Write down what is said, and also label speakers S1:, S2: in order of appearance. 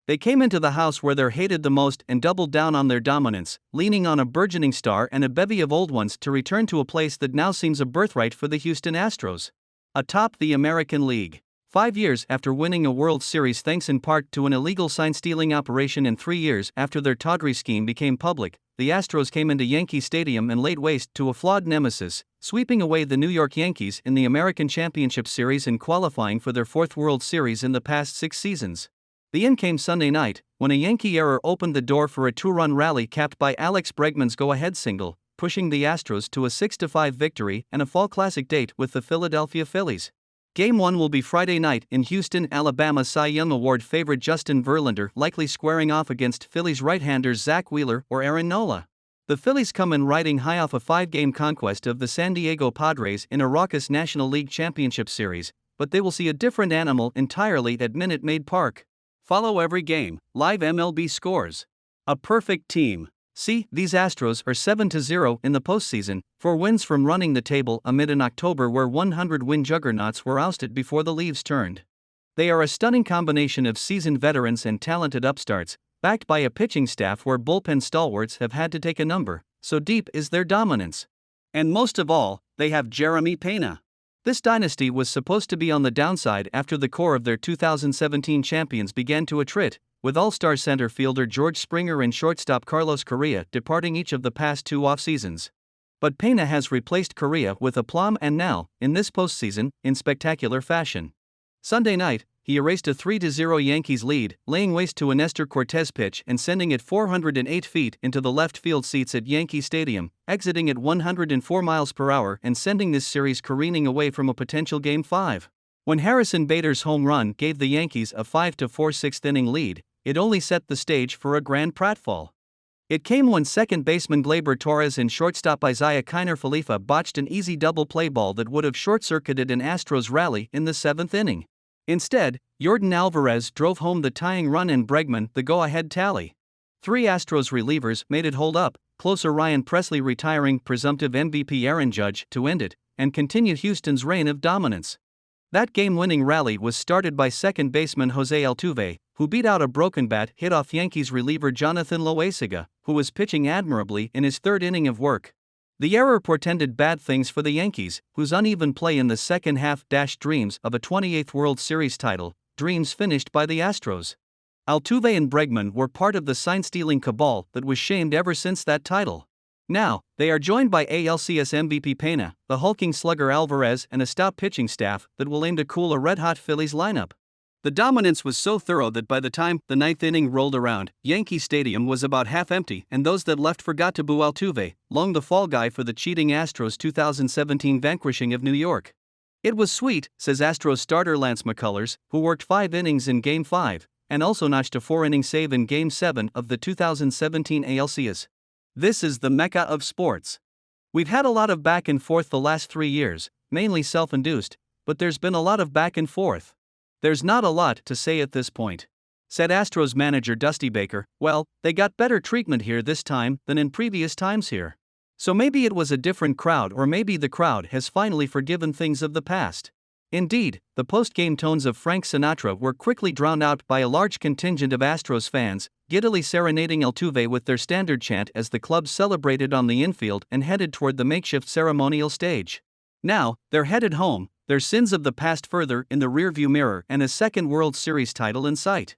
S1: They came into the house where they're hated the most and doubled down on their dominance, leaning on a burgeoning star and a bevy of old ones to return to a place that now seems a birthright for the Houston Astros. Atop the American League. 5 years after winning a World Series thanks in part to an illegal sign-stealing operation and 3 years after their tawdry scheme became public, the Astros came into Yankee Stadium and laid waste to a flawed nemesis, sweeping away the New York Yankees in the American Championship Series and qualifying for their 4th World Series in the past 6 seasons. The end came Sunday night, when a Yankee error opened the door for a 2-run rally capped by Alex Bregman's go-ahead single, pushing the Astros to a 6-5 victory and a fall classic date with the Philadelphia Phillies. Game 1 will be Friday night in Houston, Alabama. Cy Young Award favorite Justin Verlander likely squaring off against Phillies right-handers Zach Wheeler or Aaron Nola. The Phillies come in riding high off a 5-game conquest of the San Diego Padres in a raucous National League Championship Series, but they will see a different animal entirely at Minute Maid Park. Follow every game, live MLB scores. A perfect team. See, these Astros are 7-0 in the postseason, 4 wins from running the table amid an October where 100-win juggernauts were ousted before the leaves turned. They are a stunning combination of seasoned veterans and talented upstarts, backed by a pitching staff where bullpen stalwarts have had to take a number, so deep is their dominance. And most of all, they have Jeremy Pena. This dynasty was supposed to be on the downside after the core of their 2017 champions began to attrit, with all-star center fielder George Springer and shortstop Carlos Correa departing each of the past 2 off-seasons. But Pena has replaced Correa with aplomb and now, in this postseason, in spectacular fashion. Sunday night, he erased a 3-0 Yankees lead, laying waste to a Nestor Cortez pitch and sending it 408 feet into the left field seats at Yankee Stadium, exiting at 104 miles per hour and sending this series careening away from a potential Game 5. When Harrison Bader's home run gave the Yankees a 5-4 6th-inning lead, it only set the stage for a grand pratfall. It came when second baseman Gleyber Torres and shortstop Isaiah Kiner Falefa botched an easy double play ball that would have short-circuited an Astros rally in the 7th inning. Instead, Yordan Alvarez drove home the tying run and Bregman the go-ahead tally. 3 Astros relievers made it hold up, closer Ryan Presley retiring presumptive MVP Aaron Judge to end it, and continued Houston's reign of dominance. That game-winning rally was started by second baseman Jose Altuve, who beat out a broken bat hit off Yankees reliever Jonathan Loaisiga, who was pitching admirably in his 3rd inning of work. The error portended bad things for the Yankees, whose uneven play in the second half dashed dreams of a 28th World Series title, dreams finished by the Astros. Altuve and Bregman were part of the sign-stealing cabal that was shamed ever since that title. Now, they are joined by ALCS MVP Pena, the hulking slugger Alvarez and a stout pitching staff that will aim to cool a red-hot Phillies lineup. The dominance was so thorough that by the time the 9th inning rolled around, Yankee Stadium was about half empty and those that left forgot to boo Altuve, long the fall guy for the cheating Astros' 2017 vanquishing of New York. It was sweet, says Astros starter Lance McCullers, who worked 5 innings in Game 5, and also notched a 4-inning save in Game 7 of the 2017 ALCS. This is the mecca of sports. We've had a lot of back and forth the last 3 years, mainly self-induced, but there's been a lot of back and forth. There's not a lot to say at this point. Said Astros manager Dusty Baker, well, they got better treatment here this time than in previous times here. So maybe it was a different crowd or maybe the crowd has finally forgiven things of the past. Indeed, the post-game tones of Frank Sinatra were quickly drowned out by a large contingent of Astros fans, giddily serenading Altuve with their standard chant as the club celebrated on the infield and headed toward the makeshift ceremonial stage. Now, they're headed home, their sins of the past further in the rearview mirror and a 2nd World Series title in sight.